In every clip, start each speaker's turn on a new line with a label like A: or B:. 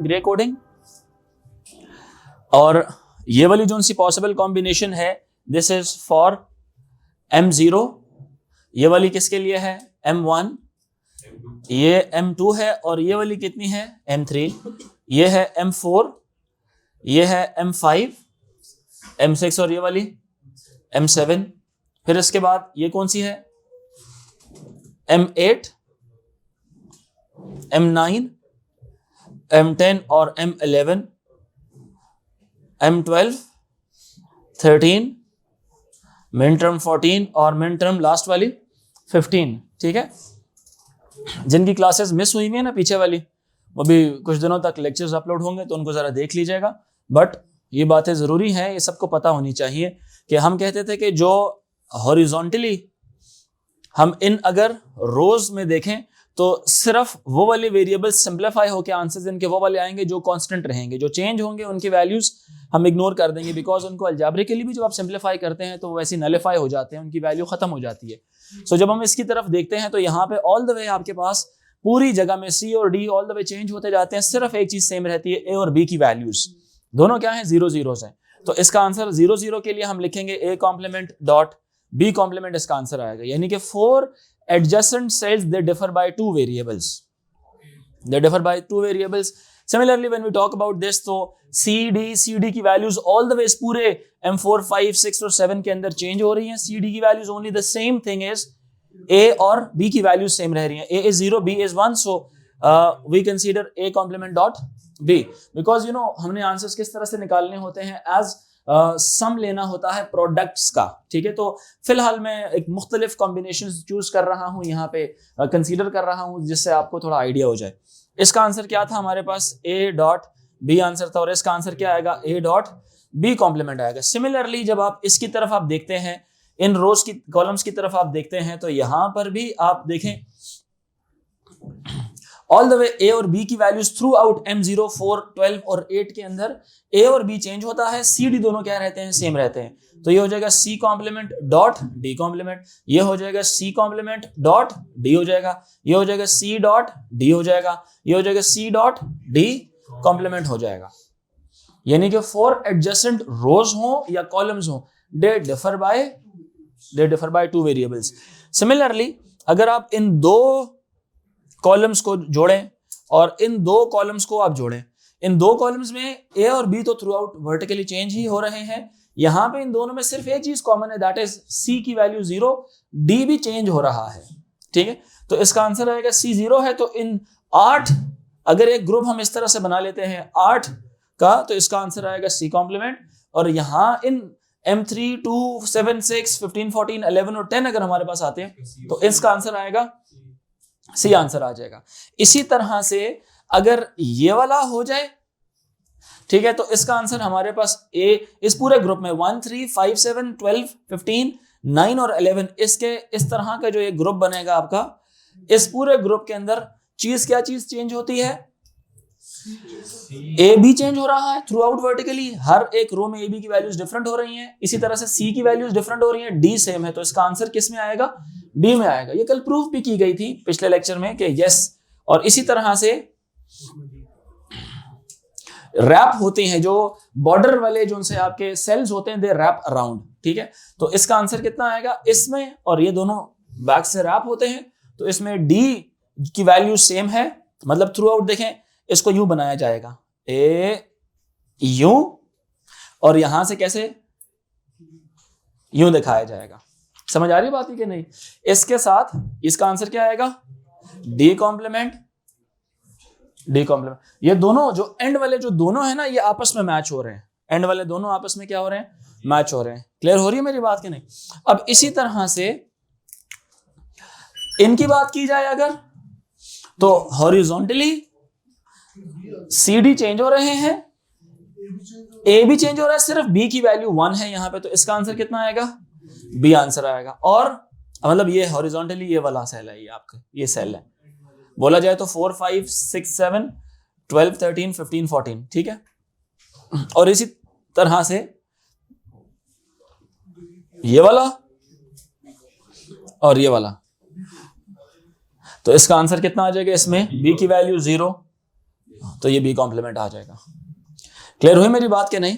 A: Grey coding, और ये वाली जो सी पॉसिबल कॉम्बिनेशन है दिस इज फॉर M0, ये वाली किसके लिए है M1, ये M2 है, और ये वाली कितनी है M3, ये है M4, ये है M5, M6 और ये वाली M7। फिर इसके बाद ये कौन सी है M8, M9, M10 और M11, M12, 13, मिन टर्म 14 और मिन टर्म लास्ट वाली 15। ठीक है, जिनकी क्लासेस मिस हुई हुई है ना पीछे वाली, वो भी कुछ दिनों तक लेक्चर्स अपलोड होंगे तो उनको जरा देख लीजिएगा। बट ये बातें जरूरी हैं, ये सबको पता होनी चाहिए कि हम कहते थे कि जो हॉरिजॉन्टली हम इन अगर रोज में देखें तो सिर्फ वो वाले वेरिएबल्स सिंप्लीफाई होकर आंसर्स इनके वो वाले आएंगे जो कांस्टेंट रहेंगे, जो चेंज होंगे उनकी वैल्यूज हम इग्नोर कर देंगे, बिकॉज उनको अलजेब्रिकली भी जब आप सिंप्लीफाई करते हैं तो वैसे नलिफाई हो जाते हैं, उनकी वैल्यू खत्म हो जाती है। सो जब हम इसकी तरफ देखते हैं तो यहाँ पे ऑल द वे आपके पास पूरी जगह में C और D all the way change होते जाते हैं, सिर्फ एक चीज सेम रहती है, A और B की वैल्यूज दोनों क्या है 0 0 हैं। तो इसका आंसर 0 0 के लिए हम लिखेंगे A complement dot B complement, इसका आंसर आएगा। यानी कि 4 adjacent cells they differ by 2 variables, they differ by 2 variables। Similarly when we talk about this तो CD की वैल्यूज ऑल द वे पूरे M4 5 6 और 7 के अंदर चेंज हो रही हैं, CD की values only the same thing is A और B की वैल्यूज सेम रह रही हैं, A is 0 B is 1, so we consider A complement dot B, because you know हमने आंसर्स किस तरह से निकालने होते हैं एज सम लेना होता है प्रोडक्ट्स का। ठीक है, तो फिलहाल मैं एक मुख्तलिफ कॉम्बिनेशंस चूज कर रहा हूं, यहाँ पे कंसीडर कर रहा हूं जिससे आपको थोड़ा आइडिया हो जाए। इसका आंसर क्या था हमारे पास A डॉट B आंसर था, और इसका आंसर क्या आएगा A डॉट B कॉम्प्लीमेंट आएगा। सिमिलरली जब आप इसकी तरफ आप देखते हैं, इन रोज की कॉलम्स की तरफ आप देखते हैं, तो यहां पर भी आप देखें ऑल द वे A और B की वैल्यूज थ्रू आउट M0 4 12 और 8 के अंदर A और B चेंज होता है, C D दोनों क्या रहते हैं सेम रहते हैं। तो ये हो जाएगा C complement dot D complement, ये हो जाएगा C कॉम्प्लीमेंट डॉट D हो जाएगा, ये हो जाएगा C डॉट D हो जाएगा, ये हो जाएगा C डॉट D कॉम्प्लीमेंट हो जाएगा। यानी कि 4 एडजेसेंट रोज हो या कॉलम्स हो, they differ by 2 variables. Similarly अगर आप इन दो कॉलम्स को जोड़ें और इन दो कॉलम्स को आप जोड़ें, इन दो कॉलम्स में A और B तो थ्रू आउट वर्टिकली चेंज ही हो रहे हैं, यहां पे इन दोनों में सिर्फ एक चीज कॉमन है, दैट इज C की वैल्यू 0, D भी चेंज हो रहा है। ठीक है, तो इसका आंसर आएगा C 0 है। तो इन 8 अगर एक ग्रुप हम इस तरह से बना लेते हैं 8 का, तो इसका आंसर आएगा C कॉम्प्लीमेंट। और यहां इन M3 2 7 6 15 14 11 और 10 अगर हमारे पास आते हैं तो इसका आंसर आएगा C आंसर आ जाएगा। इसी तरह से अगर ये वाला हो जाए, ठीक है, तो इसका आंसर हमारे पास A इस पूरे ग्रुप में 1 3 5 7 12 15 9 और 11 इसके इस तरह का जो ये ग्रुप बनेगा आपका, इस पूरे ग्रुप के अंदर क्या चीज चेंज होती है, A B चेंज हो रहा है थ्रू आउट वर्टिकली, हर एक रो में A B की वैल्यूज डिफरेंट हो रही हैं, इसी तरह से C की वैल्यूज डिफरेंट हो रही हैं, D सेम है, तो इसका आंसर किस में आएगा D में आएगा। ये कल प्रूफ भी की गई थी पिछले लेक्चर में कि यस। और इसी तरह से रैप होते हैं, जो बॉर्डर वाले जो उनसे आपके सेल्स होते हैं, दे रैप अराउंड। ठीक है, तो इसका आंसर कितना आएगा इसमें, और ये दोनों बैक से रैप होते हैं, तो इसमें D की वैल्यू सेम है, मतलब थ्रू आउट देखें इसको यूं बनाया जाएगा A यूं, और यहां से कैसे यूं दिखाया जाएगा। समझ आ रही बात है कि नहीं? इसके साथ इसका आंसर क्या आएगा D कॉम्प्लीमेंट। ये दोनों जो एंड वाले जो दोनों है ना, ये आपस में मैच हो रहे हैं, एंड वाले दोनों आपस में क्या हो रहे हैं, मैच हो रहे हैं। क्लियर हो रही है मेरी बात कि नहीं? अब इसी तरह से इनकी बात की जाए अगर, तो हॉरिजॉन्टली CD चेंज हो रहे हैं, A भी चेंज हो रहा है, सिर्फ B की वैल्यू 1 है यहाँ पे, तो इसका आंसर कितना आएगा B आंसर आएगा। और मतलब ये हॉरिजॉन्टली ये वाला सेल है, ये आपका ये सेल है, बोला जाए तो 4 5 6 7 12 13 15 14। ठीक है, और इसी तरह से ये वाला और ये वाला, तो इसका आंसर कितना आ जाएगा इसमें B की वैल्यू 0, तो ये बी कॉम्प्लीमेंट आ जाएगा। क्लियर हुई मेरी बात के नहीं?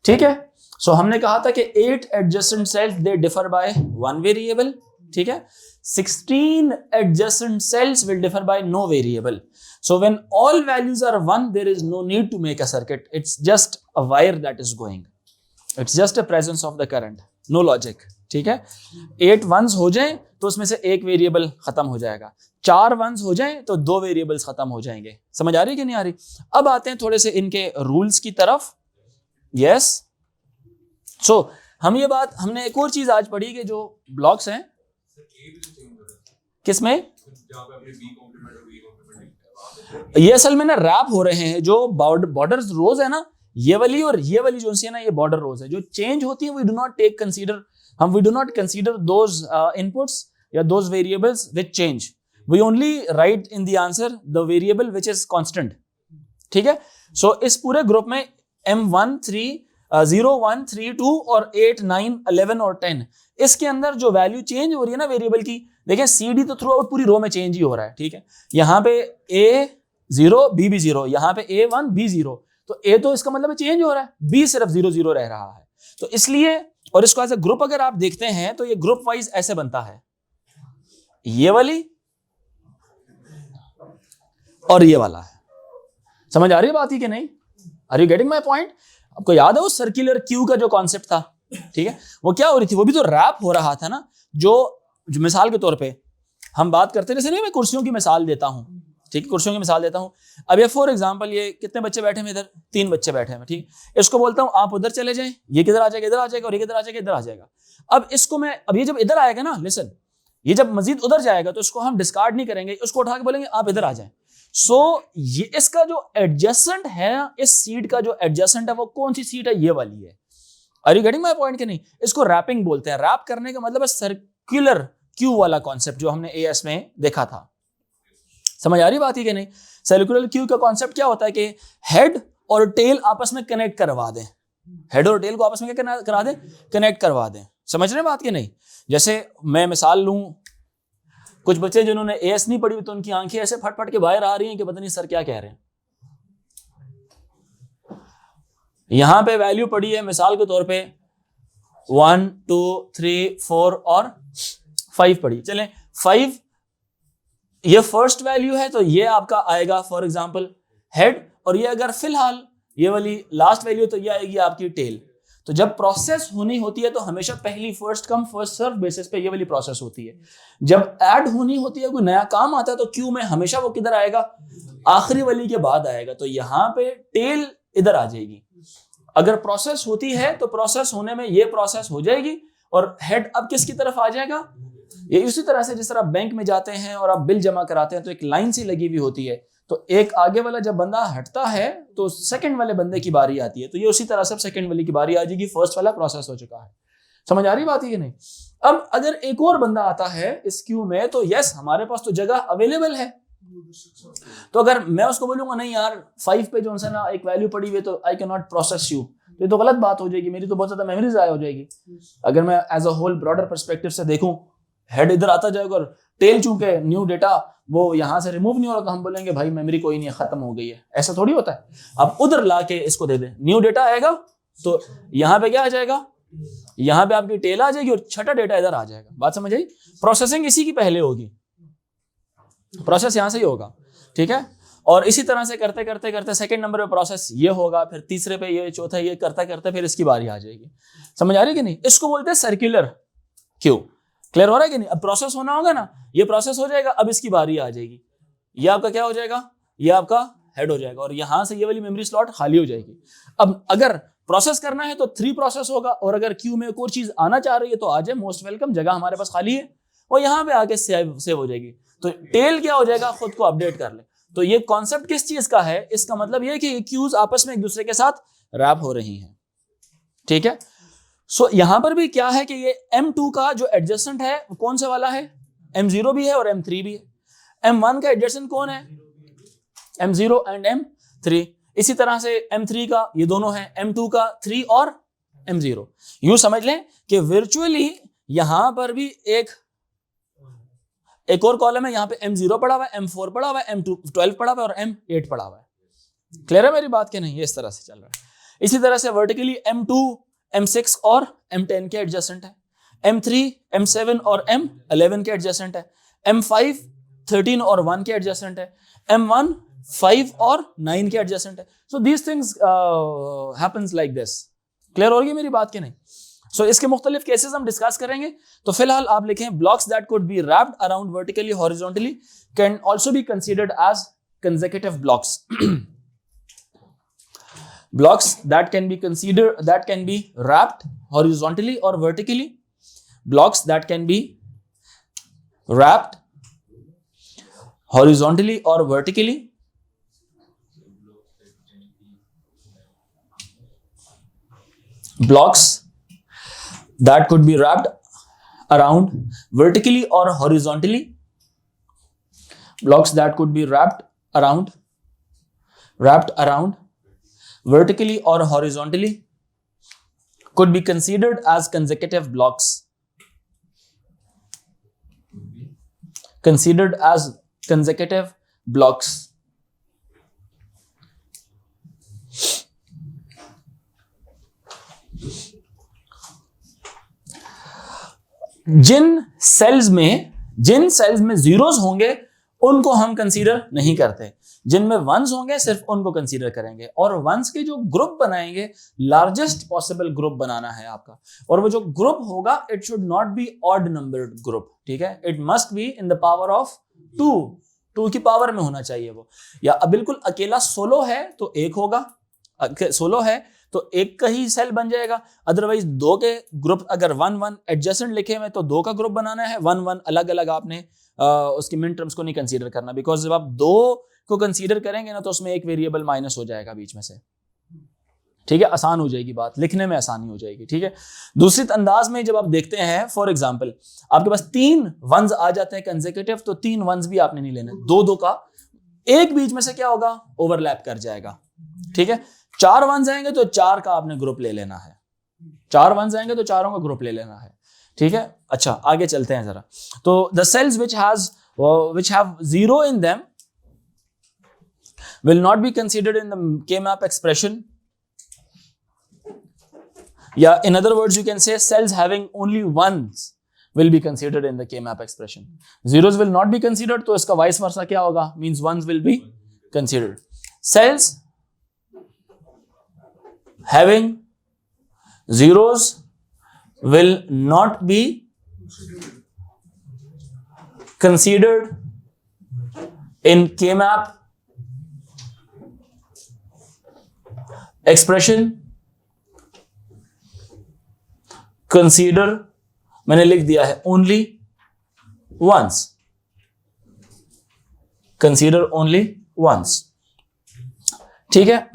A: ठीक है। सो हमने कहा था कि 8 adjacent sales they differ by 1 variable, ठीक है। 16 adjacent cells will differ by no variable. So when all values are 1, there is no need to make a circuit. It's just a wire that is going. It's just a presence of the current. No logic. ठीक है। 8 ones हो जाएं तो उसमें से एक variable खत्म हो जाएगा, 4 ones हो जाएं तो 2 वेरिएबल्स खत्म हो जाएंगे। समझ आ रही है कि नहीं आ रही? अब आते हैं थोड़े से इनके रूल्स की तरफ। यस। सो हम ये बात, हमने एक और चीज आज पढ़ी कि जो ब्लॉक्स हैं किसमें, ये असल में ना रैप हो रहे हैं। जो बॉर्डर रोज है ना, ये वाली और ये वाली जो सी है ना, ये बॉर्डर रोज है। जो चेंज होती है we do not take consider, we do not consider those inputs या those variables which change. We only write in the answer the variable which is constant. ठीक है। सो इस पूरे ग्रुप में M1, 3, 0, 1, 3, 2 और 8, 9, 11 और 10, इसके अंदर जो वैल्यू चेंज हो रही है ना वेरिएबल की, देखें CD तो थ्रू आउट पूरी रो में चेंज ही हो रहा है। ठीक है। यहाँ पे A0 B भी 0, यहाँ पे A1 B0, तो A तो इसका मतलब चेंज हो रहा है, B सिर्फ 0 0 रह रहा है। तो इसलिए, और इसको एज ए ग्रुप अगर आप देखते हैं तो ये ग्रुप वाइज ऐसे बनता है, ये वाली और ये वाला है। समझ आ रही है बात ही कि नहीं? Are you getting my point? आपको याद है वो सर्कुलर क्यू का जो कॉन्सेप्ट था, ठीक है, वो क्या हो रही थी, वो भी तो रैप हो रहा था ना। जो मिसाल के तौर पे हम बात करते हैं, जैसे नहीं मैं कुर्सियों की मिसाल देता हूं, ठीक है, कुर्सियों की मिसाल देता हूं। अब ये फॉर एग्जांपल, ये कितने बच्चे बैठे हैं इधर? 3 बच्चे बैठे हैं, ठीक। इसको बोलता हूं आप उधर चले जाएं, ये किधर आ जाएगा, इधर आ जाएगा, और ये किधर आ जाएगा, इधर आ जाएगा। अब इसको मैं, अब ये जब इधर आएगा ना, लिसन, ये जब मजीद उधर जाएगा तो इसको हम डिस्कार्ड नहीं करेंगे, उसको उठा के बोलेंगे आप इधर आ जाएं। सो ये इसका जो एडजेसेंट है, इस सीट का जो एडजेसेंट है, वो कौन सी सीट है? ये वाली है। Are you getting my point कि नहीं? इसको रैपिंग बोलते हैं। रैप करने का मतलब है सर्कुलर क्यू वाला कॉन्सेप्ट जो हमने एएस में देखा था। समझ आ रही बात ही कि नहीं? सर्कुलर क्यू का कॉन्सेप्ट क्या होता है कि हेड और टेल आपस में कनेक्ट करवा दें, हेड और टेल को आपस में क्या करा दें? कनेक्ट करवा दें। समझ रहे बात कि नहीं? जैसे मैं मिसाल लूं, कुछ बच्चे जिन्होंने एएस नहीं पढ़ी तो उनकी आंखें ऐसे फट फट के बाहर आ रही हैं कि पता नहीं सर क्या कह रहे हैं। यहां पे वैल्यू पड़ी है मिसाल के तौर पे 1, 2, 3, 4 और 5 पड़ी। चलें 5 ये फर्स्ट वैल्यू है तो ये आपका आएगा फॉर एग्जांपल हेड, और ये अगर फिलहाल ये वाली लास्ट वैल्यू तो ये आएगी आपकी टेल। तो जब प्रोसेस होनी होती है तो हमेशा पहली first come first serve basis पे ये वाली प्रोसेस होती है। जब ऐड होनी होती है, कोई नया काम आता है, तो क्यू में हमेशा वो किधर आएगा? आखिरी वाली के बाद आएगा। तो यहाँ पे टेल इधर आ जाएगी। अगर प्रोसेस होती है तो प्रोसेस होने में ये प्रोसेस हो जाएगी, और हेड अब किसकी तरफ आ जाएगा? ये इसी तरह से जिस तरह बैंक में जाते हैं और आप बिल जमा कराते हैं तो एक लाइन सी लगी हुई होती है, तो एक आगे वाला जब बंदा हटता है तो सेकंड वाले बंदे की बारी आती है। तो ये उसी तरह से सेकंड वाले की बारी आ जाएगी, फर्स्ट वाला प्रोसेस हो चुका है। समझ आ रही बात है कि नहीं? अब अगर एक और बंदा आता है इस क्यू में तो यस हमारे पास तो जगह अवेलेबल है। तो अगर मैं उसको बोलूंगा नहीं यार 5 पे जो ना एक वैल्यू पड़ी हुई तो I can not process you, तो ये तो गलत बात हो जाएगी, मेरी तो बहुत ज्यादा मेमोरी ज़ाया हो जाएगी। अगर मैं as a whole broader perspective से देखूं, हेड इधर आता जाएगा और टेल चूंकि न्यू डेटा वो यहां से रिमूव नहीं हो रहा, तो हम बोलेंगे भाई मेमोरी कोई नहीं है, खत्म हो गई है। ऐसा थोड़ी होता है। अब उधर ला के इसको दे दे, न्यू डेटा आएगा तो यहाँ पे क्या आ जाएगा? यहाँ पे आपकी टेल आ जाएगी और छठा डेटा इधर आ जाएगा। बात समझ आई? प्रोसेसिंग इसी की पहले होगी, प्रोसेस यहां से ही होगा, ठीक है। और इसी तरह से करते करते करते सेकंड नंबर पे प्रोसेस ये होगा, फिर तीसरे पे ये, चौथा ये, करते करते फिर इसकी बारी आ जाएगी। समझ आ रही है कि नहीं? इसको बोलते हैं सर्कुलर क्यू। क्लियर हो रहा है कि नहीं? अब प्रोसेस होना होगा ना, ये प्रोसेस हो जाएगा, अब इसकी बारी आ जाएगी, ये आपका क्या हो जाएगा? ये आपका हेड हो जाएगा, और यहां से ये वाली मेमोरी स्लॉट खाली हो जाएगी। अब अगर प्रोसेस करना है तो 3 प्रोसेस होगा, और अगर क्यू में कोई चीज आना चाह रही है तो आ जाए, मोस्ट वेलकम, जगह हमारे पास खाली है, वो यहाँ पे आके सेव हो जाएगी। तो टेल क्या हो जाएगा? खुद को अपडेट कर ले। तो ये कॉन्सेप्ट किस चीज का है? इसका मतलब ये कि क्यूज आपस में एक दूसरे के साथ रैप हो रही हैं, ठीक है। सो यहां पर भी क्या है कि ये M2 का जो एडजेसेंट है वो कौन सा वाला है? M0 भी है और M3 भी है। M1 का एडजेसेंट कौन है? M0 and M3। इसी तरह से M3 का ये दोनों हैं, M2 का 3 और M0। यूं समझ लें कि वर्चुअली यहां पर भी एक और कॉलम है, यहां पे M0 पड़ा हुआ है, M4 पड़ा हुआ है, M12 पड़ा हुआ है और M8 पड़ा हुआ है। क्लियर है मेरी बात के नहीं? ये इस तरह से चल रहा है। इसी तरह से वर्टिकली M2 M6 और M10 के एडजेसेंट है, M3 M7 और M11 के एडजेसेंट है, M5 13 और 1 के एडजेसेंट है, M1 5 और 9 के एडजेसेंट है। So these things happens like this. Clear हो गई मेरी बात के नहीं? सो इसके मुख्तलिफ केसेस हम डिस्कस करेंगे। तो फिलहाल आप लिखें blocks that could be wrapped around vertically horizontally can also be considered as consecutive blocks. Blocks that can be considered, that can be wrapped horizontally or vertically. Blocks that can be wrapped horizontally or vertically. Blocks that could be wrapped around vertically or horizontally. Blocks that could be wrapped around vertically or horizontally could be considered as consecutive blocks. Considered as consecutive blocks. Jin sales में zeros होंगे उनको हम consider नहीं करते, जिनमें once होंगे सिर्फ उनको कंसीडर करेंगे। और वंस के जो ग्रुप बनाएंगे, लार्जेस्ट पॉसिबल ग्रुप बनाना है आपका, और वो जो ग्रुप होगा it should not be odd numbered group, ठीक है? It must be in the power of 2 की पावर में होना चाहिए वो। या बिल्कुल अकेला सोलो है तो एक होगा, सोलो है तो एक का ही सेल बन जाएगा। अदरवाइज दो के ग्रुप अगर 1 1 एडजेसेंट लिखे हुए तो दो का ग्रुप बनाना है, 1 1 अलग अलग आपने उसकी मिन टर्म्स को नहीं कंसीडर करना, बिकॉज जब आप दो को कंसीडर करेंगे ना तो उसमें एक वेरिएबल माइनस हो जाएगा बीच में से, ठीक है? आसान हो जाएगी बात, लिखने में आसानी हो जाएगी, ठीक है? दूसरी अंदाज में जब आप देखते हैं, फॉर एग्जांपल आपके पास 3 वंस आ जाते हैं कंसेक्यूटिव, तो 3 वंस भी आपने नहीं लेने, दो का एक बीच में से क्या होगा, ओवरलैप कर जाएगा, ठीक है? 4 वंस आएंगे तो 4 का आपने ग्रुप ले लेना है, 4 वंस आएंगे तो चारों का ग्रुप ले लेना है, ठीक है? अच्छा आगे चलते हैं जरा। तो the sales which have 0 in them will not be considered in the K-map expression. Yeah, in other words you can say cells having only ones will be considered in the K-map expression. Zeros will not be considered, तो इसका vice versa क्या होगा, means ones will be considered. Cells having zeros will not be considered in K-map expression. Consider मैंने लिख दिया है only once. Consider only once. ठीक है?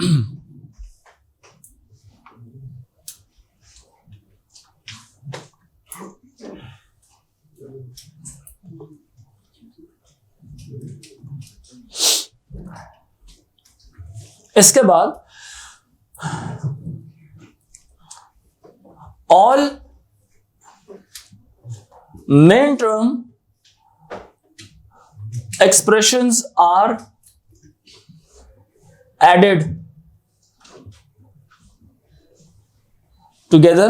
A: इसके बाद all main term expressions are added together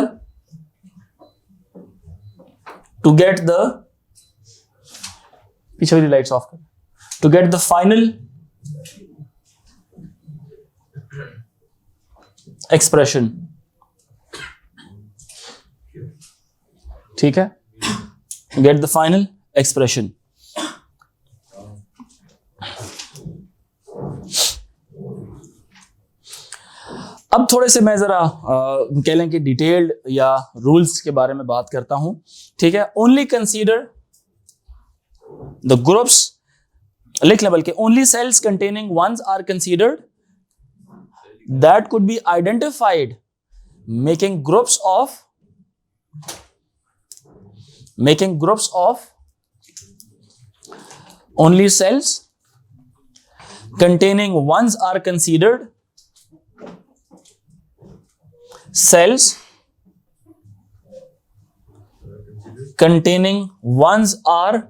A: to get the पीछे वाली लाइट्स ऑफ कर, to get the final expression, ठीक है? Get the final expression. अब थोड़े से मैं जरा कह लें कि डिटेल्ड या रूल्स के बारे में बात करता हूं, ठीक है? ओनली कंसीडर द ग्रुप्स, लिख लें बल्कि only cells containing ones are considered that could be identified making groups of only cells containing ones are considered cells containing ones are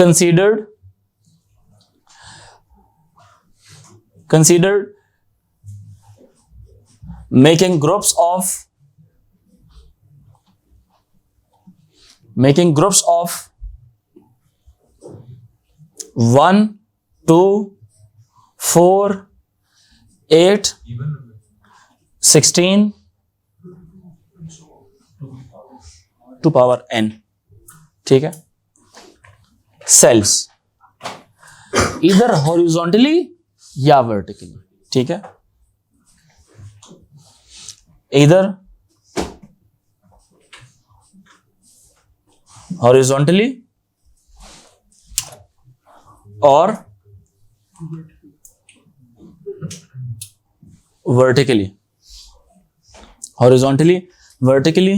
A: considered considered making groups of 1, 2, 4, 8, 16 to power n, ठीक है, cells either horizontally या vertically, ठीक है, either horizontally or vertically, horizontally, vertically,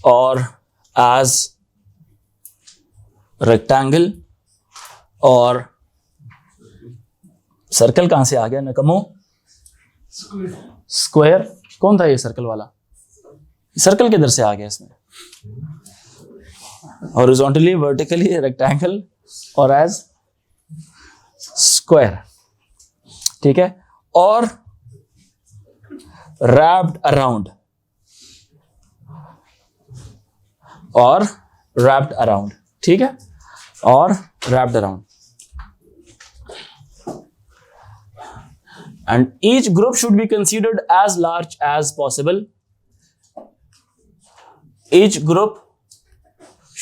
A: or as rectangle or circle कहां से आ गया नकमो, square, कौन था ये सर्कल वाला, सर्कल किधर से आ गया इसमें, हॉरिजॉन्टली, वर्टिकली, रेक्टेंगल और एज स्क्वायर, ठीक है, और रैप्ड अराउंड, और रैप्ड अराउंड, ठीक है, और wrapped around, and each group should be considered as large as possible. Each group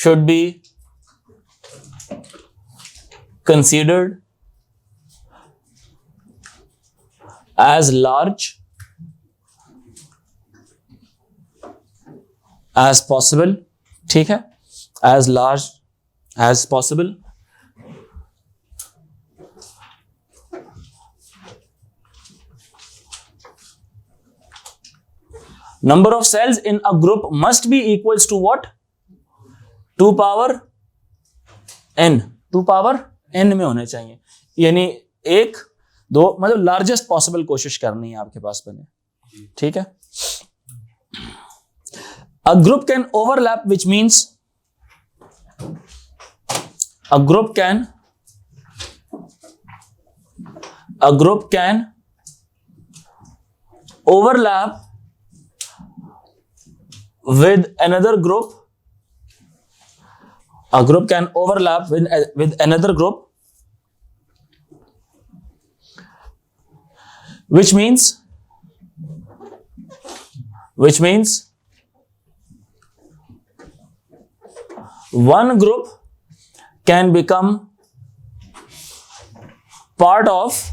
A: should be considered as large as possible, ठीक है, as large as possible. Number of cells in a group must be equals to what? 2 power n, 2 power n में होने चाहिए, यानी 1, 2, मतलब largest possible कोशिश करनी है आपके पास बने, ठीक है. A group can overlap, which means a group can overlap with another group. A group can overlap with another group, which means one group can become part of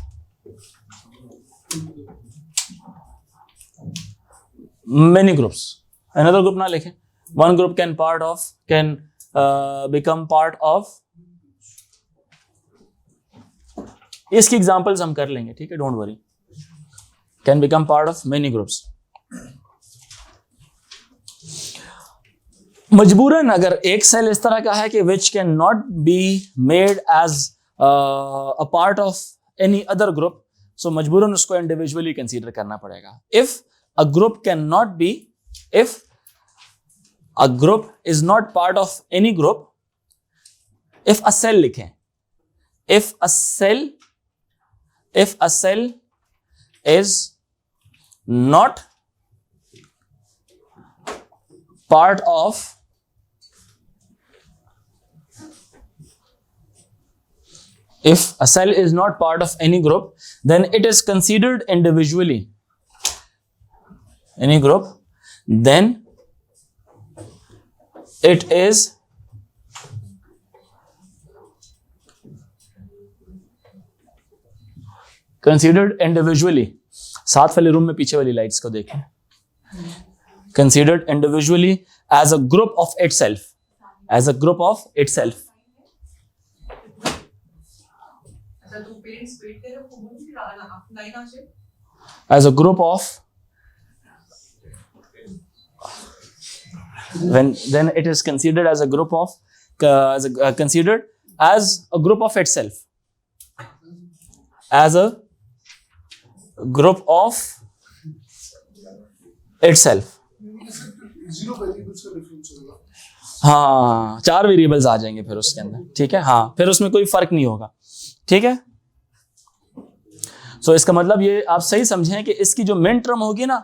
A: many groups. Another group ना लिखें, one group can become part of, इसकी examples हम कर लेंगे, ठीक है, don't worry. Can become part of many groups. मजबूरन अगर एक सेल इस तरह का है कि which can not be made as a part of any other group, so मजबूरन उसको individually consider करना पड़ेगा. If a group is not part of any group, if a cell लिखें, if a cell is not part of any group, then it is considered individually. Any group, then it is considered individually. साथ वाले room में पीछे वाली lights को देखें. Considered individually as a group of itself. As a group of itself. As a group of, then it is considered as a group of, considered as a group of itself. As a group of itself.
B: Zero variables का difference होगा.
A: हाँ 4 variables आ जाएंगे फिर उसके अंदर, ठीक है। हाँ फिर उसमें कोई फर्क नहीं होगा, ठीक है। सो इसका मतलब ये आप सही समझें कि इसकी जो मिन टर्म होगी ना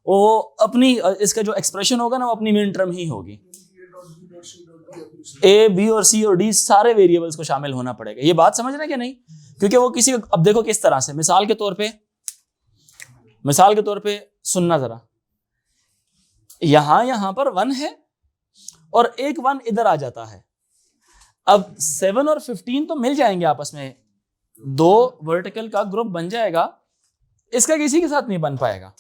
A: वो अपनी, इसका जो एक्सप्रेशन होगा ना वो अपनी मिन टर्म ही होगी। ए बी और सी और डी सारे वेरिएबल्स को शामिल होना पड़ेगा। ये बात समझ रहे हैं कि नहीं? क्योंकि वो किसी, अब देखो किस तरह से, मिसाल के तौर पे सुनना जरा, यहां पर 1 है और एक 1 इधर आ जाता है। अब 7 और 15 तो मिल जाएंगे आपस में, 2 वर्टिकल का ग्रुप बन जाएगा। इसका किसी के साथ नहीं बन पाएगा।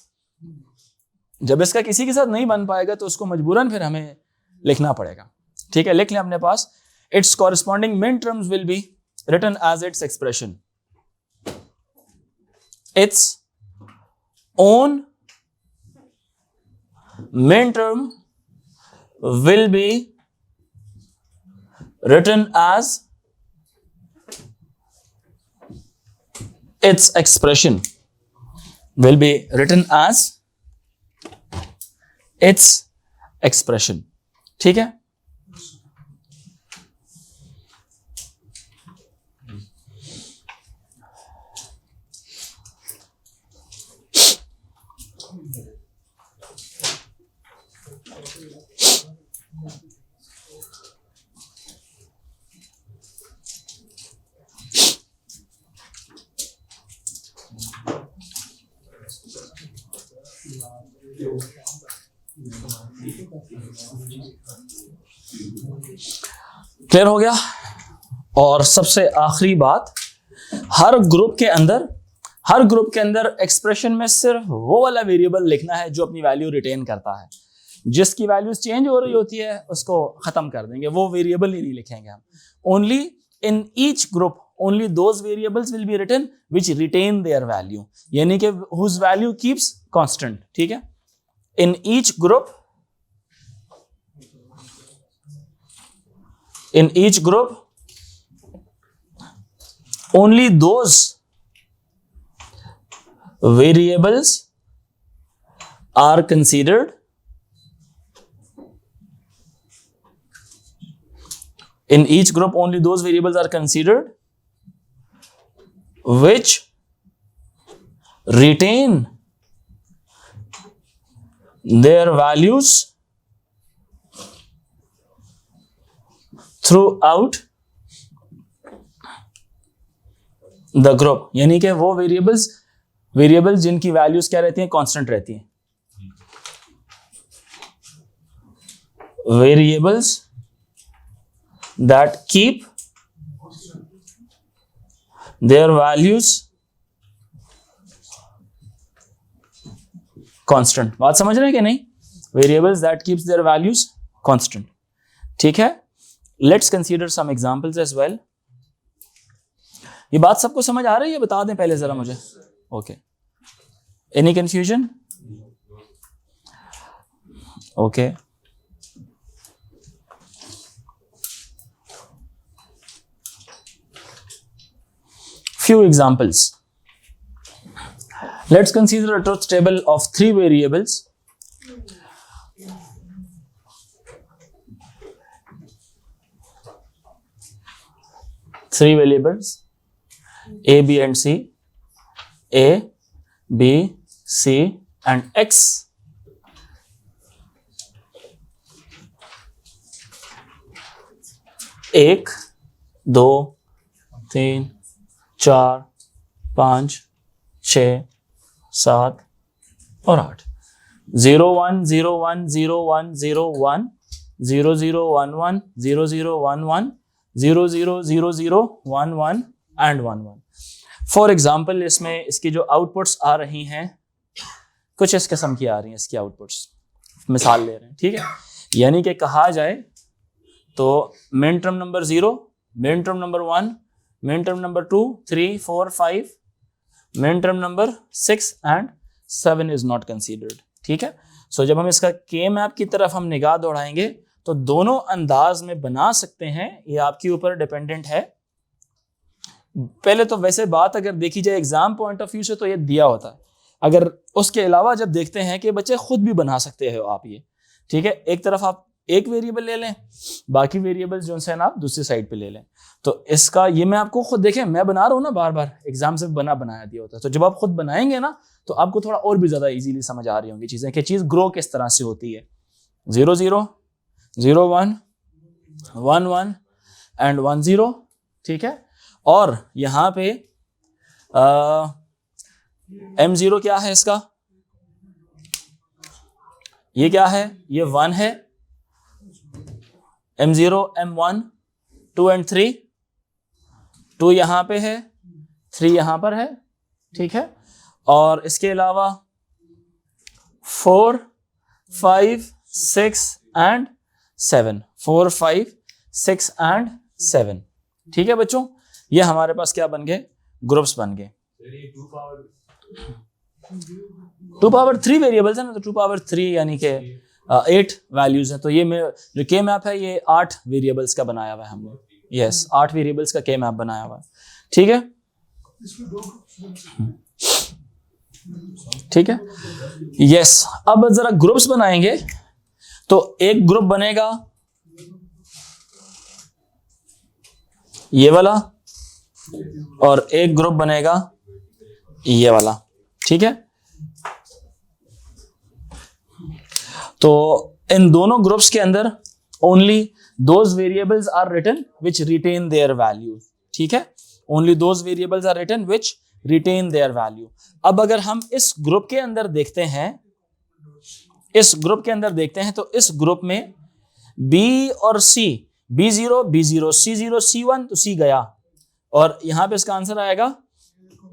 A: जब इसका किसी के साथ नहीं बन पाएगा तो उसको मजबूरन फिर हमें लिखना पड़ेगा, ठीक है। लिख लें अपने पास, its corresponding min terms will be written as its expression. Its own min term will be written as its expression, will be written as its expression, ठीक है। क्लियर हो गया? और सबसे आखिरी बात, हर ग्रुप के अंदर एक्सप्रेशन में सिर्फ वो वाला वेरिएबल लिखना है जो अपनी वैल्यू रिटेन करता है। जिसकी वैल्यूज चेंज हो रही होती है उसको खत्म कर देंगे, वो वेरिएबल ही नहीं लिखेंगे हम। Only in each group only those variables will be written which retain their value, यानी कि whose value keeps constant, ठीक है। in each group only those variables are considered which retain their values throughout the group, यानी कि वो variables जिनकी values क्या रहती हैं, कांस्टेंट रहती हैं। Variables that keep their values constant, बात समझ रहे हैं कि नहीं? Variables that keeps their values constant, ठीक है। Let's consider some examples as well. ये बात सबको समझ आ रही है? बता दें पहले जरा मुझे। Okay. Any confusion? Okay. Few examples. Let's consider a truth table of 3 variables. A, B and C, A, B, C and X. एक, दो, तीन, 4, 5, 6, 7 और 8। 0 1 0 1 0 1 0 1 0 0 1 1 0 0 1 1 0 0 0 0 1 1 एंड 1 1। फॉर एग्जाम्पल इसमें इसकी जो आउटपुट्स आ रही हैं कुछ इस किस्म की आ रही हैं। इसकी आउटपुट्स मिसाल ले रहे हैं, ठीक है। यानी कि कहा जाए तो min term number 0, min term number 1, min term number 2, 3, 4, 5, min term number 6 and 7 is not considered, ठीक है। सो जब हम इसका के मैप की तरफ हम निगाह दौड़ाएंगे तो दोनों अंदाज में बना सकते हैं, ये आपके ऊपर डिपेंडेंट है। पहले तो वैसे बात अगर देखी जाए एग्जाम पॉइंट ऑफ व्यू से तो ये दिया होता है, अगर उसके अलावा जब देखते हैं कि बच्चे खुद भी बना सकते हो आप ये, ठीक है। एक तरफ आप एक वेरिएबल ले लें, बाकी वेरिएबल्स जो है ना आप दूसरी साइड पे ले लें। तो इसका ये मैं आपको खुद देखें, मैं बना रहा हूँ ना बार बार, एग्जाम से बनाया दिया होता है, तो जब आप खुद बनाएंगे ना तो आपको थोड़ा और भी ज्यादा इजीली समझ आ रही होंगी चीजें कि चीज ग्रो किस तरह से होती है। 0 0 0 1 1 1 एंड 1 0, ठीक है। और यहां पे M0 क्या है इसका, ये क्या है, ये 1 है। M0 M1 2 and 3, 2 यहां पे है, 3 यहां पर है, ठीक है। और इसके अलावा 4 5 6 and 7, 4 5 6 and 7, ठीक है बच्चों। ये हमारे पास क्या बन गए, ग्रुप्स बन गए। 2 पावर 3 वेरिएबल्स है ना, तो 2 पावर 3 यानी कि 8 वैल्यूज हैं। तो ये जो के मैप है ये 8 वेरिएबल्स का बनाया हुआ है हमने, यस 8 वेरिएबल्स का के मैप बनाया हुआ है, ठीक है। ठीक है, यस। अब जरा ग्रुप्स बनाएंगे, तो एक ग्रुप बनेगा ये वाला और एक ग्रुप बनेगा ये वाला, ठीक है। तो इन दोनों ग्रुप्स के अंदर only those variables are written which retain their value, ठीक है। Only those variables are written which retain their value. अब अगर हम इस ग्रुप के अंदर देखते हैं, तो इस ग्रुप में B और C, B0 B0 C0 C1, तो C गया और यहां पे इसका आंसर आएगा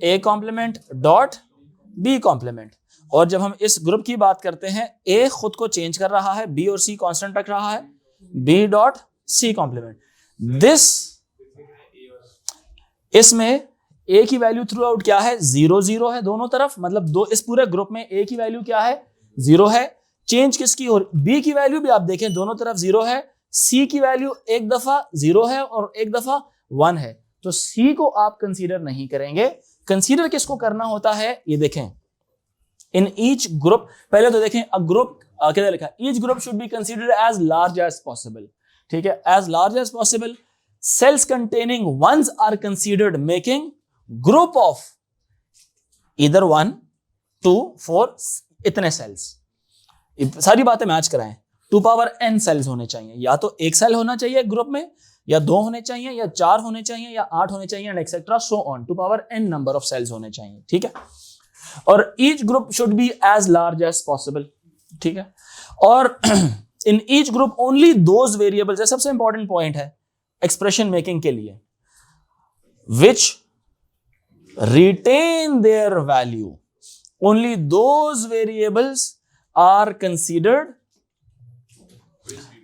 A: A complement dot B complement. और जब हम इस ग्रुप की बात करते हैं, A खुद को चेंज कर रहा है, B और C कांस्टेंट रख रहा है, B डॉट C कॉम्प्लीमेंट। इसमें A की वैल्यू थ्रू आउट क्या है, 0 0 है दोनों तरफ, मतलब इस पूरे ग्रुप में A की वैल्यू क्या है, 0 है। चेंज किसकी हो, B की वैल्यू भी आप देखें दोनों तरफ 0 है, C की वैल्यू एक दफा 0 है और एक दफा 1 है, तो C को आप कंसीडर नहीं करेंगे। कंसीडर किसको करना होता है, ये देखें इन ईच ग्रुप। पहले तो देखें अ ग्रुप क्या लिखा है, each group should be considered as large as possible, ठीक है, as large as possible. Cells containing ones are considered making group of इधर 1 2 4 इतने सेल्स। सारी बातें मैच कराएं, 2 पावर n सेल्स होने चाहिए, या तो एक सेल होना चाहिए ग्रुप में, या 2 होने चाहिए, या 4 होने चाहिए, या 8 होने चाहिए, and etcetera so on. 2 power n number of cells होने चाहिए, ठीक है। और each group should be as large as possible, ठीक है। और in each group only those variables, सबसे इंपॉर्टेंट पॉइंट है एक्सप्रेशन मेकिंग के लिए, which retain their value, only those variables are considered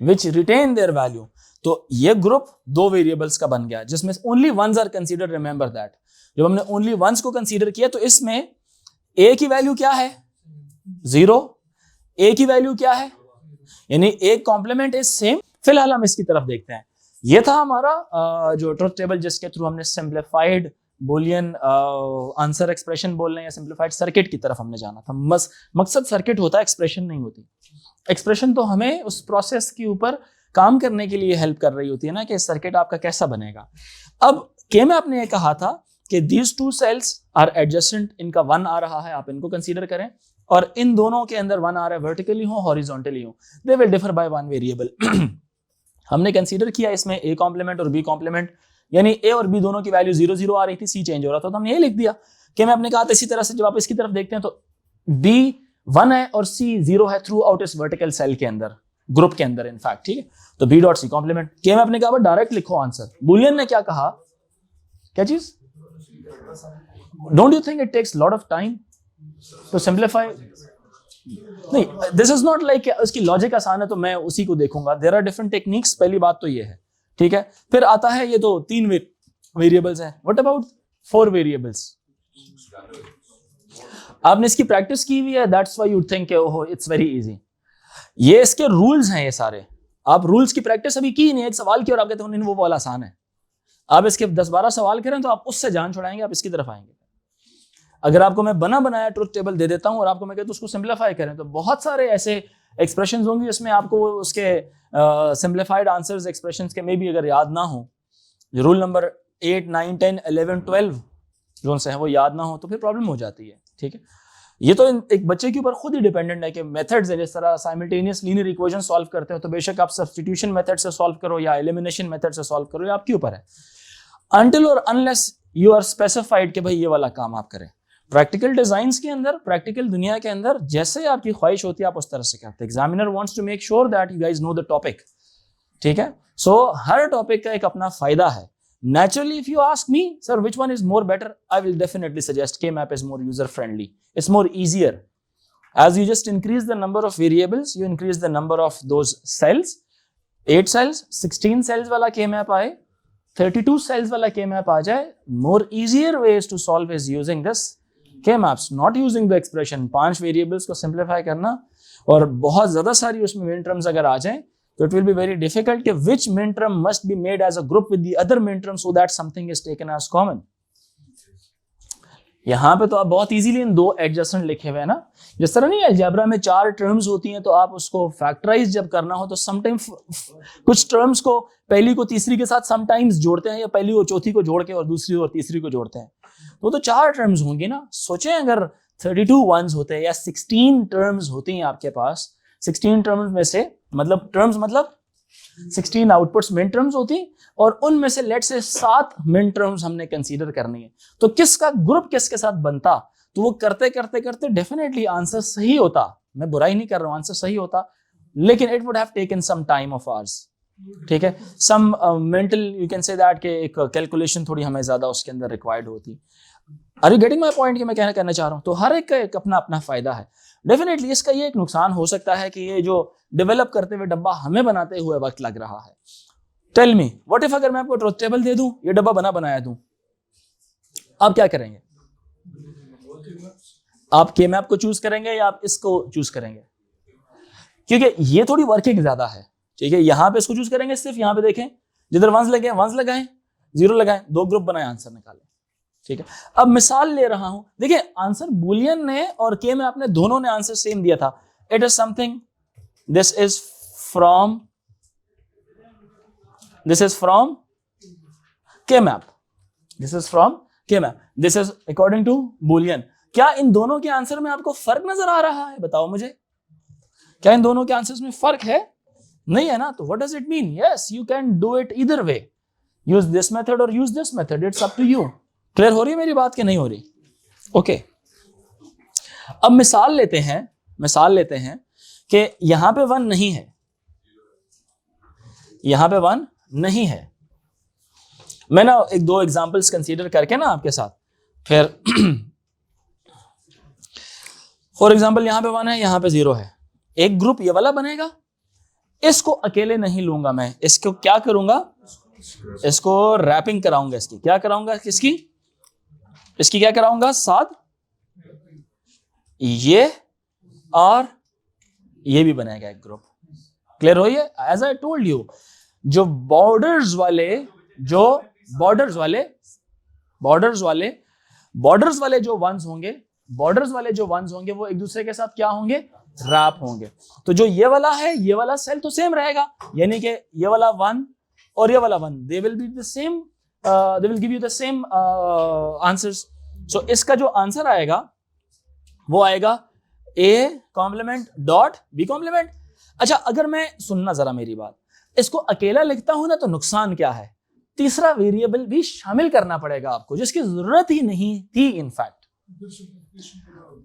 A: which retain their value. तो ये group 2 variables का बन गया जिसमें only ones are considered. Remember that, जब हमने ओनली वंस को कंसीडर किया तो इसमें A की वैल्यू क्या है, 0, A की वैल्यू क्या है, यानी एक कॉम्प्लीमेंट इज सेम। फिलहाल हम इसकी तरफ देखते हैं। ये था हमारा जो ट्रुथ टेबल, जिसके थ्रू हमने सिंप्लीफाइड बुलियन आंसर एक्सप्रेशन बोल रहे हैं या सिंप्लीफाइड सर्किट की तरफ हमने जाना था। मकसद सर्किट होता है, एक्सप्रेशन नहीं होती। एक्सप्रेशन तो हमें उस प्रोसेस के ऊपर काम करने के लिए हेल्प कर रही होती है ना, कि सर्किट आपका कैसा बनेगा। अब के में आपने ये कहा था कि दीज 2 सेल्स आर एडजेसेंट, इनका 1 आ रहा है, आप इनको कंसीडर करें, और इन दोनों के अंदर 1 आ रहा है, वर्टिकली हो हॉरिजॉन्टली हो, they will differ by 1 variable. हमने कंसीडर किया इसमें A कॉम्प्लीमेंट और B कॉम्प्लीमेंट, यानी A और B दोनों की वैल्यू 0 0 आ रही थी, C चेंज हो रहा था, तो हमने ये लिख दिया कि मैं अपने कहा था। इसी तरह से जब आप इसकी तरफ देखते हैं तो B 1 है और C 0 है थ्रू आउट इस वर्टिकल सेल के अंदर, ग्रुप के अंदर इनफैक्ट, ठीक है। तो B डॉट C कॉम्प्लीमेंट। के में अपने कहा डायरेक्ट लिखो आंसर। बुलियन ने क्या कहा, क्या चीज, don't you think it takes lot of time to simplify? नहीं, दिस इज नॉट लाइक उसकी लॉजिक आसान है तो मैं उसी को देखूंगा। देयर आर डिफरेंट टेक्निक्स, पहली बात तो ये है, ठीक है। फिर आता है ये तो 3 वेरिएबल्स हैं, व्हाट अबाउट 4 वेरिएबल्स? आपने इसकी प्रैक्टिस की हुई है, दैट्स व्हाई यू थिंक ओहो इट्स वेरी इजी। ये इसके रूल्स हैं, ये सारे आप रूल्स की प्रैक्टिस अभी की नहीं, एक सवाल किया और आप कहते हैं वो वाला आसान है। आप इसके 10-12 सवाल करें तो आप उससे जान छुड़ाएंगे, आप इसकी तरफ आएंगे। अगर आपको मैं बना बनाया ट्रुथ टेबल दे देता हूं और आपको मैं कहता हूं उसको सिंप्लीफाई करें, तो बहुत सारे ऐसे एक्सप्रेशंस होंगी उसमें आपको उसके सिंप्लीफाइड आंसर्स एक्सप्रेशंस के मे भी अगर याद ना हो, रूल नंबर 8, 9, 10, 11, 12 जो से हैं वो याद ना हो तो फिर प्रॉब्लम हो जाती है। ठीक है, ये तो एक बच्चे के ऊपर खुद ही डिपेंडेंट है कि मेथड्स है, जिस तरह साइमल्टेनियस लीनियर इक्वेशन सॉल्व करते हो तो बेशक आप सब्स्टिट्यूशन मेथड से सॉल्व करो या एलिमिनेशन मेथड से सॉल्व करो, ये आपके ऊपर है, अनटिल और अनलेस यू आर स्पेसिफाइड कि भाई ये वाला काम आप करें। प्रैक्टिकल डिजाइंस के अंदर, प्रैक्टिकल दुनिया के अंदर जैसे आपकी ख्वाहिश होती है आप उस तरह से करते हैं। Examiner wants to make sure that you guys know the topic. ठीक है, सो हर टॉपिक का एक अपना फायदा है। Naturally, if you ask me, sir, which one is more better, I will definitely suggest K-map is more user friendly. It's more easier. As you just increase the number of variables, you increase the number of those cells. 8 cells, 16 cells वाला K-map आए, 32 cells वाला K-map आ जाए. More easier ways to solve is using this K-maps, not using the expression. 5 variables को simplify करना और बहुत ज़्यादा सारी उसमें min terms अगर आ जाएं so it will be very difficult कि which min term must be made as a group with the other min term so that something is taken as common. यहाँ पे तो आप बहुत इजीली इन 2 एडजस्टेंट लिखे हुए हैं ना, जिस तरह नहीं अलजेब्रा में 4 टर्म्स होती हैं तो आप उसको फैक्टराइज जब करना हो तो समटाइम्स कुछ टर्म्स को पहली को तीसरी के साथ समटाइम्स जोड़ते हैं या पहली को चौथी को जोड़ के और दूसरी और तीसरी को जोड़ते हैं, तो 4 टर्म्स होंगी ना। सोचें अगर 32 वंस होते हैं या 16 टर्म्स होती हैं आपके पास, 16 टर्म्स में से मतलब 16 आउटपुट्स मिन टर्म्स होती और उनमें से लेट से 7 मिन टर्म्स हमने कंसीडर करनी है, तो किसका ग्रुप किसके साथ बनता, तो वो करते करते करते डेफिनेटली आंसर सही होता। मैं बुराई नहीं कर रहा हूं, आंसर सही होता, लेकिन it would have taken some time of hours. ठीक है, some mental you can say that के एक कैलकुलेशन थोड़ी हमें ज्यादा उसके अंदर रिक्वायर्ड होती। Are you getting my point कि मैं क्या कहना चाह रहा हूं? तो हर एक का एक अपना अपना फायदा है। डेफिनेटली इसका ये एक नुकसान हो सकता है कि ये जो डेवलप करते हुए डब्बा हमें बनाते हुए वक्त लग रहा है। टेल मी व्हाट इफ अगर मैं आपको ट्रुथ टेबल दे दूं, ये डब्बा बनाया दूं, आप क्या करेंगे? आप के मैप को चूज करेंगे या आप इसको चूज करेंगे? क्योंकि ये थोड़ी वर्किंग ज्यादा है। ठीक है, यहां पे इसको चूज करेंगे, सिर्फ यहां पे देखें जिधर वंस लगे वंस लगाएं, 0 लगाएं, 2 ग्रुप बनाए, आंसर निकालें। ठीक है, अब मिसाल ले रहा हूं, देखिए आंसर बुलियन ने और के मैप ने दोनों ने आंसर सेम दिया था। It is something, this is from K map, this is from K map, this is according to Boolean. क्या इन दोनों के आंसर में आपको फर्क नजर आ रहा है? बताओ मुझे, क्या इन दोनों के आंसर्स में फर्क है? नहीं है ना, तो what does it mean? Yes, you can do it either way, use this method और use this method, it's up to you. Clear हो रही है मेरी बात कि नहीं हो रही? ओके, अब मिसाल लेते हैं कि यहां पे 1 नहीं है, यहां पे 1 नहीं है। मैं ना 1-2 एग्जांपल्स कंसीडर करके ना आपके साथ फिर फॉर एग्जांपल यहां पे 1 है, यहां पे 0 है, एक ग्रुप ये वाला बनेगा। इसको अकेले नहीं लूंगा मैं, इसको क्या करूंगा? इसको रैपिंग कराऊंगा, इसकी क्या कराऊंगा? इसकी क्या कराऊंगा? साथ ये और ये भी बनेगा एक ग्रुप। क्लियर हो? ये एज आई टोल्ड यू, जो बॉर्डर्स वाले जो वंस होंगे वो एक दूसरे के साथ क्या होंगे? रैप होंगे। तो जो ये वाला है, ये वाला सेल तो सेम रहेगा, यानी कि ये वाला 1 और ये वाला 1, they will be the same, they will give you the same answers. So इसका जो आंसर आएगा वो आएगा A complement dot B complement. अच्छा, अगर मैं सुनना जरा मेरी बात, इसको अकेला लिखता हूं ना तो नुकसान क्या है? तीसरा वेरिएबल भी शामिल करना पड़ेगा आपको, जिसकी जरूरत ही नहीं थी इनफैक्ट।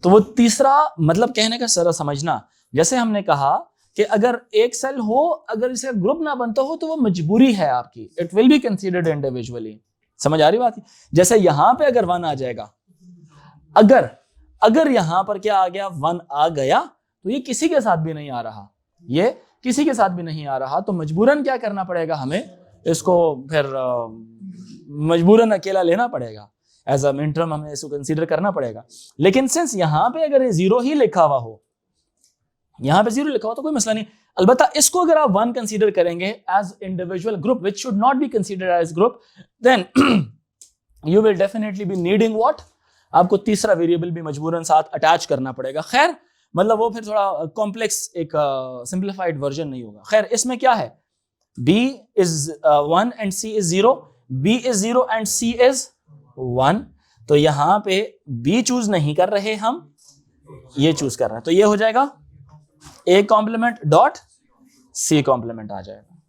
A: तो वो तीसरा मतलब कहने का जरा समझना, जैसे हमने कहा कि अगर एक सेल हो, अगर इसका ग्रुप ना बनता हो तो वो मजबूरी है आपकी, it will be considered individually. समझ आ रही बात? जैसे यहां पे अगर 1 आ जाएगा, अगर यहां पर क्या आ गया? 1 आ गया, तो ये किसी के साथ भी नहीं आ रहा, ये किसी के साथ भी नहीं आ रहा, तो मजबूरन क्या करना पड़ेगा हमें? इसको फिर मजबूरन अकेला लेना पड़ेगा, एज अ मिन टर्म हमें इसको कंसीडर करना पड़ेगा। लेकिन सिंस यहां पे अगर ये 0 ही लिखा हुआ हो, यहां पे 0 लिखा हुआ तो कोई मसला नहीं। अलबत्ता इसको अगर आप 1 कंसीडर करेंगे as individual group which should not be considered as group, then you will definitely be needing what? आपको तीसरा वेरिएबल भी मजबूरन साथ अटैच करना पड़ेगा। खैर, मतलब वो फिर थोड़ा कॉम्प्लेक्स एक सिंप्लीफाइड वर्जन नहीं होगा। खैर इसमें क्या है, b is 1 and c is 0, b is 0 and c is 1, तो यहां पे b चूज नहीं कर रहे हम, ये चूज कर रहे हैं, तो ये हो जाएगा a complement dot c complement आ जाएगा।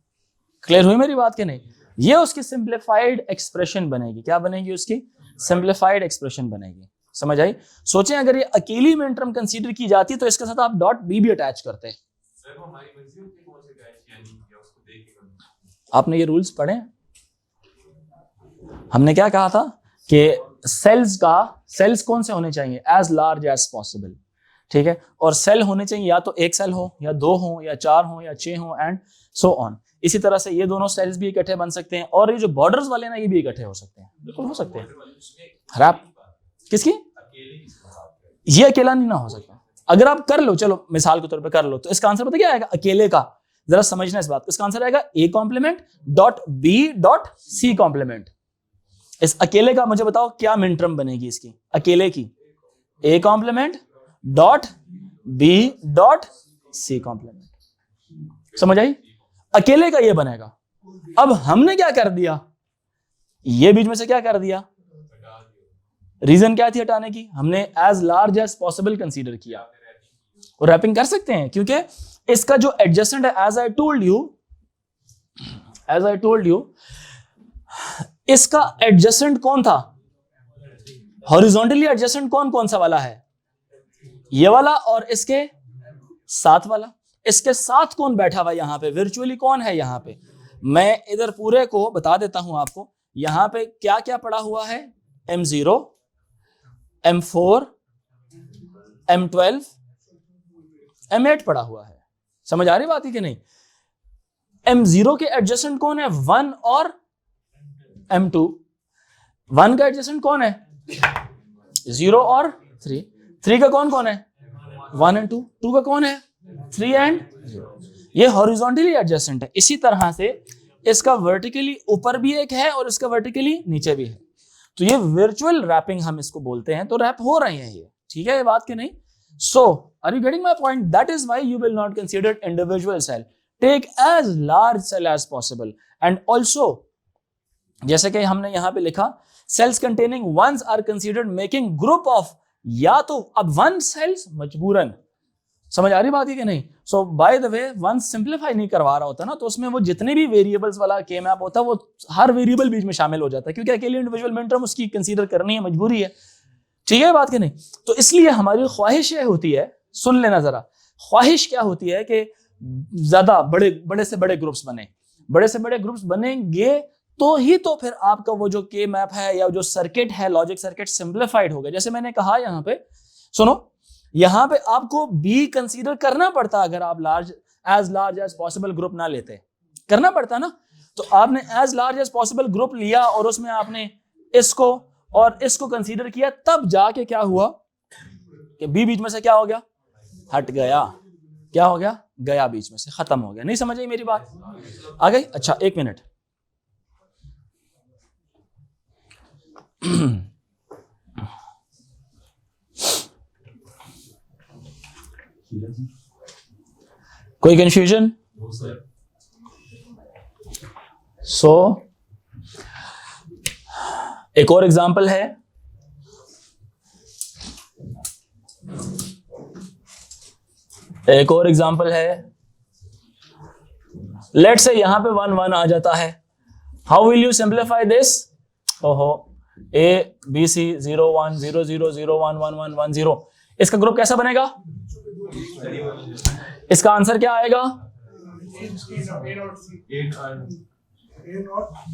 A: क्लियर हुई मेरी बात कि नहीं? ये उसकी सिंप्लीफाइड एक्सप्रेशन बनेगी। क्या बनेगी? उसकी सिंप्लीफाइड एक्सप्रेशन बनेगी। समझ आई? सोचें अगर ये अकेली मिन टर्म कंसीडर की जाती तो इसके साथ आप डॉट बी भी अटैच करते। आपने ये रूल्स पढ़े? हमने क्या कहा था कि सेल्स कौन से होने चाहिए? एज लार्ज एज पॉसिबल, ठीक है, और सेल होने चाहिए या तो एक सेल हो या दो हो या चार हो या 6 हो एंड सो ऑन। इसी तरह से ये दोनों सेल्स भी इकट्ठे बन सकते हैं, और ये जो बॉर्डर्स वाले ना ये भी इकट्ठे हो सकते हैं, बिल्कुल हो सकते हैं। रैप किसकी? ये अकेला नहीं ना हो सकता। अगर आप कर लो, चलो मिसाल के तौर पे कर लो, तो इसका आंसर पता क्या आएगा अकेले का? जरा समझना इस बात को। इसका आंसर आएगा A complement dot B dot C complement. इस अकेले का मुझे बताओ क्या मिन टर्म बनेगी इसकी अकेले की? A complement dot B dot C complement. समझ आई? अकेले का ये बनेगा। अब हमने क्या कर दिया, ये बीच में से क्या कर दिया? रीजन क्या थी हटाने की? हमने as large as possible consider किया, और रैपिंग कर सकते हैं क्योंकि इसका जो एडजस्टेंट है, एज आई टोल्ड यू इसका एडजस्टेंट कौन था? हॉरिजॉन्टली एडजस्टेंट कौन सा वाला है? ये वाला, और इसके साथ वाला। इसके साथ कौन बैठा हुआ यहां पे? वर्चुअली कौन है यहां पे? मैं इधर पूरे को बता देता हूं आपको। यहां पे क्या क्या पड़ा हुआ है? M0, M4, M12, M8 पड़ा हुआ है। समझ आ रही बात है कि नहीं? M0 के एडजस्टेंट कौन है? 1 और M2। 1 का एडजस्टेंट कौन है? 0 और 3। 3 का कौन है? 1 एंड 2। 2 का कौन है? 3 एंड 0। ये हॉरिजॉन्टली एडजस्टेंट है। इसी तरह से इसका वर्टिकली ऊपर भी एक है और इसका वर्टिकली नीचे भी है। तो ये वर्चुअल रैपिंग हम इसको बोलते हैं। तो रैप हो रहे हैं ये, ठीक है ये बात कि नहीं? So are you getting my point? That is why you will not consider individual cell, take as large cell as possible. And also जैसे कि हमने यहां पे लिखा, cells containing ones are considered making group of, या तो अब one sales मजबूरन। समझ आ रही बात है कि नहीं? So by the way, one simplify नहीं करवा रहा होता ना, तो उसमें वो जितने भी वेरिएबल्स वाला के मैप होता है वो हर वेरिएबल बीच में शामिल हो जाता है, क्योंकि अकेले इंडिविजुअल मिन टर्म उसकी कंसीडर करनी है, मजबूरी है। ठीक है बात कि नहीं? तो इसलिए हमारी ख्वाहिश ये होती है, सुन लेना जरा, ख्वाहिश क्या होती है कि ज्यादा बड़े से बड़े ग्रुप्स बने। बड़े से बड़े ग्रुप्स बनेंगे तो ही तो फिर आपका वो जो के मैप है या जो सर्किट है, लॉजिक सर्किट, सिंप्लीफाइड होगा। जैसे मैंने कहा यहाँ पे, सुनो, यहां पे आपको बी कंसीडर करना पड़ता अगर आप लार्ज एज पॉसिबल ग्रुप ना लेते, करना पड़ता ना। तो आपने as large as possible group लिया और उसमें आपने इसको और इसको कंसीडर किया, तब जाके क्या हुआ कि बी बीच में से क्या हो गया? हट गया। क्या हो गया? गया, बीच में से खत्म हो गया। नहीं समझ आई मेरी बात? आ गई? अच्छा एक मिनट। कोई कंफ्यूजन? सो एक और एग्जांपल है। लेट्स से यहां पे 1 1 आ जाता है। How will you simplify this? ओहो, A B C 0 1 0 0 0 1 1 1 1 0, इसका ग्रुप कैसा बनेगा? इसका आंसर क्या आएगा?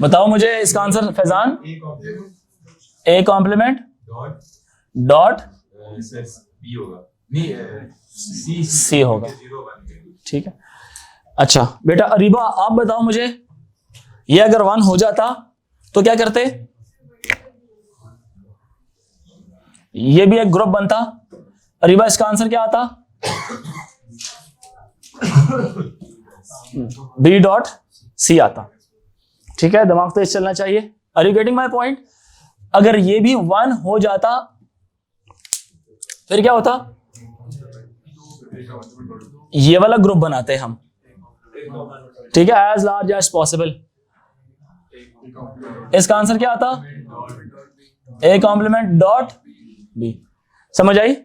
A: बताओ मुझे इसका answer Faizan. A complement dot C होगा। ठीक है। अच्छा बेटा अरीबा आप बताओ मुझे, ये अगर 1 हो जाता तो क्या करते? ये भी एक ग्रुप बनता। अरीबा इसका आंसर क्या आता? बी डॉट सी आता। ठीक है, दिमाग तेज चलना चाहिए। Are you getting my point? अगर ये भी 1 हो जाता फिर क्या होता? ये वाला ग्रुप बनाते हैं हम, ठीक है, एज लार्ज एज पॉसिबल। इसका आंसर क्या आता? A complement dot B. समझ आई?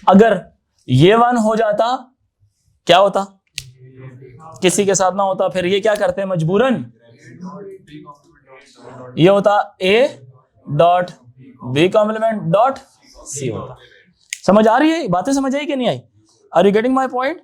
A: अगर ये 1 हो जाता क्या होता? किसी के साथ ना होता, फिर ये क्या करते हैं मजबूरन, ये होता A dot B complement dot C होता। समझ आ रही है? बातें समझ आई कि नहीं आई? Are you getting my point?